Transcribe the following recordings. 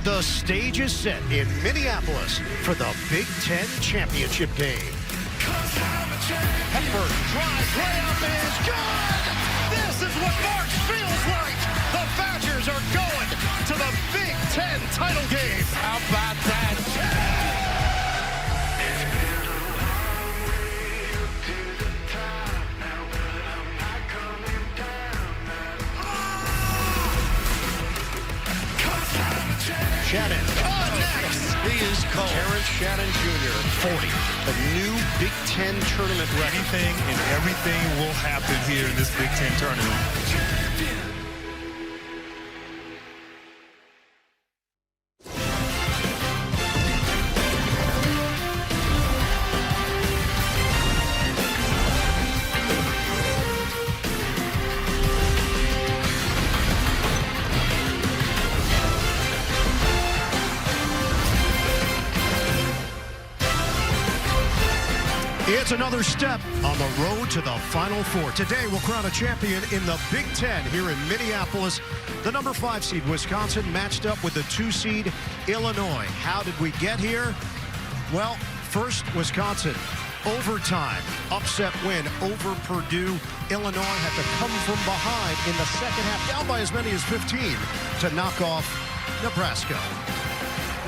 The stage is set in Minneapolis for the Big Ten championship game. Hepburn drives, layup is good! This is what March feels like! The Badgers are going to the Big Ten title game! How about that? Shannon. Next. He is cold. Terrence Shannon Jr. 40. A new Big Ten tournament record. Anything and everything will happen here in this Big Ten tournament. It's another step on the road to the Final Four. Today, we'll crown a champion in the Big Ten here in Minneapolis. The number 5 seed, Wisconsin, matched up with the 2 seed, Illinois. How did we get here? Well, first, Wisconsin. Overtime, upset win over Purdue. Illinois had to come from behind in the second half, down by as many as 15, to knock off Nebraska.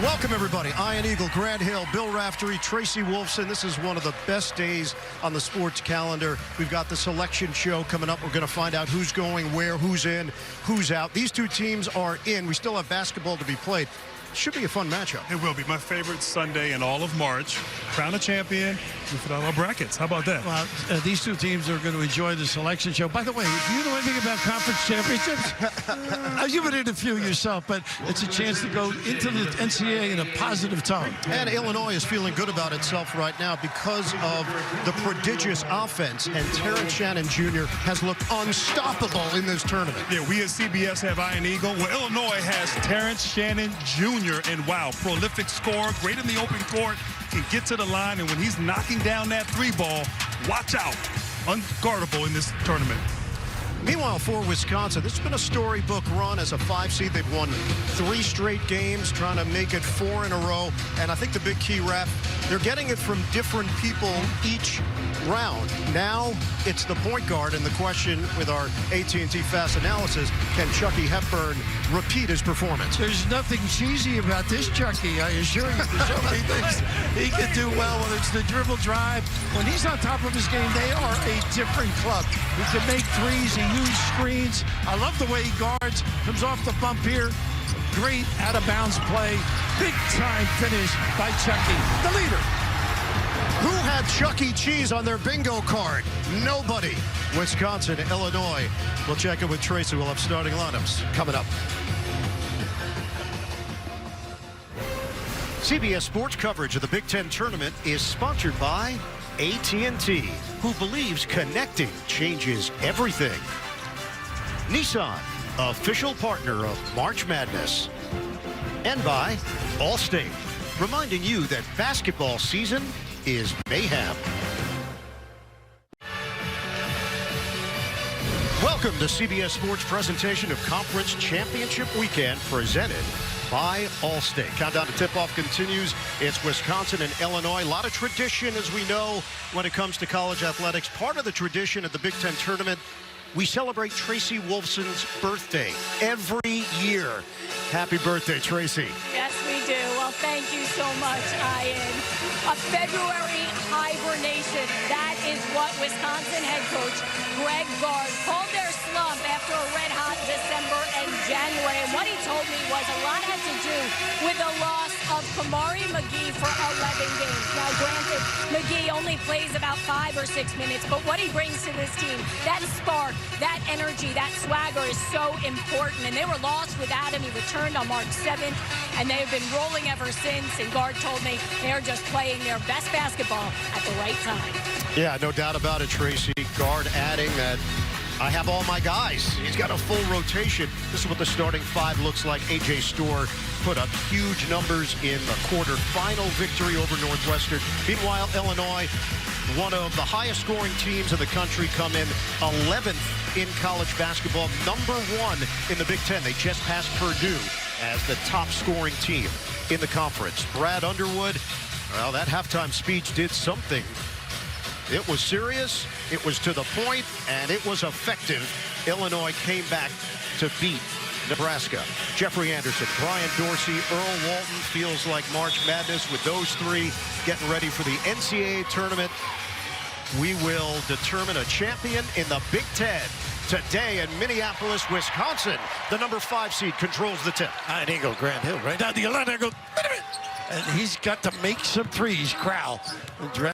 Welcome, everybody. Ian Eagle, Grant Hill, Bill Raftery, Tracy Wolfson. This is one of the best days on the sports calendar. We've got the selection show coming up. We're going to find out who's going where, who's in, who's out. These two teams are in. We still have basketball to be played. Should be a fun matchup. It will be my favorite Sunday in all of March. Crown a champion. We put out our brackets. How about that? Well, these two teams are going to enjoy the selection show. By the way, do you know anything about conference championships? You've been in a few yourself, but it's a chance to go into the NCAA in a positive tone. And Illinois is feeling good about itself right now because of the prodigious offense. And Terrence Shannon Jr. has looked unstoppable in this tournament. Yeah, we at CBS have Ian Eagle. Well, Illinois has Terrence Shannon Jr. And wow, prolific scorer, great in the open court, can get to the line, and when he's knocking down that 3-ball, watch out. Unguardable in this tournament. Meanwhile, for Wisconsin, this has been a storybook run as a 5 seed. They've won 3 straight games, trying to make it 4 in a row. And I think the big key, Raf, they're getting it from different people each round. Now it's the point guard, and the question with our AT&T Fast Analysis, can Chucky Hepburn repeat his performance? There's nothing cheesy about this Chucky, I assure you. There's so many things he can do well, whether it's the dribble drive. When he's on top of his game, they are a different club. He can make threes, he uses screens. I love the way he guards, comes off the bump here. Great out-of-bounds play. Big-time finish by Chucky, the leader. Who had Chuck E. Cheese on their bingo card? Nobody. Wisconsin, Illinois. We'll check in with Tracy. We'll have starting lineups coming up. CBS Sports coverage of the Big Ten tournament is sponsored by AT&T, who believes connecting changes everything. Nissan, official partner of March Madness. And by Allstate, reminding you that basketball season is mayhem. Welcome to CBS Sports presentation of Conference Championship Weekend, presented by Allstate. Countdown to tip-off continues. It's Wisconsin and Illinois. A lot of tradition, as we know, when it comes to college athletics. Part of the tradition at the Big Ten tournament, we celebrate Tracy Wolfson's birthday every year. Happy birthday, Tracy. Yes, we do. Well, thank you so much, Ian. A February hibernation. That is what Wisconsin head coach Greg Gard called their slump after a red-hot December and January. And what he told me was a lot had to do with the loss of Kamari McGee for 11 games. Now, granted, McGee only plays about 5 or 6 minutes, but what he brings to this team, that spark, that energy, that swagger is so important. And they were lost without him. He returned on March 7th, and they've been rolling ever since. And Gard told me they're just playing their best basketball at the right time. Yeah, no doubt about it, Tracy. Gard adding that I have all my guys. He's got a full rotation. This is what the starting 5 looks like. A.J. Storr put up huge numbers in the quarterfinal victory over Northwestern. Meanwhile, Illinois, one of the highest scoring teams in the country, come in 11th in college basketball, number 1 in the Big Ten. They just passed Purdue as the top scoring team in the conference. Brad Underwood, well, that halftime speech did something. It was serious, it was to the point, and it was effective. Illinois came back to beat Nebraska. Jeffrey Anderson, Brian Dorsey, Earl Walton. Feels like March Madness with those three getting ready for the NCAA tournament. We will determine a champion in the Big Ten today in Minneapolis, Wisconsin. The number 5 seed controls the tip. Iron Eagle, Grant Hill, right down the line. And he's got to make some threes. Crowell.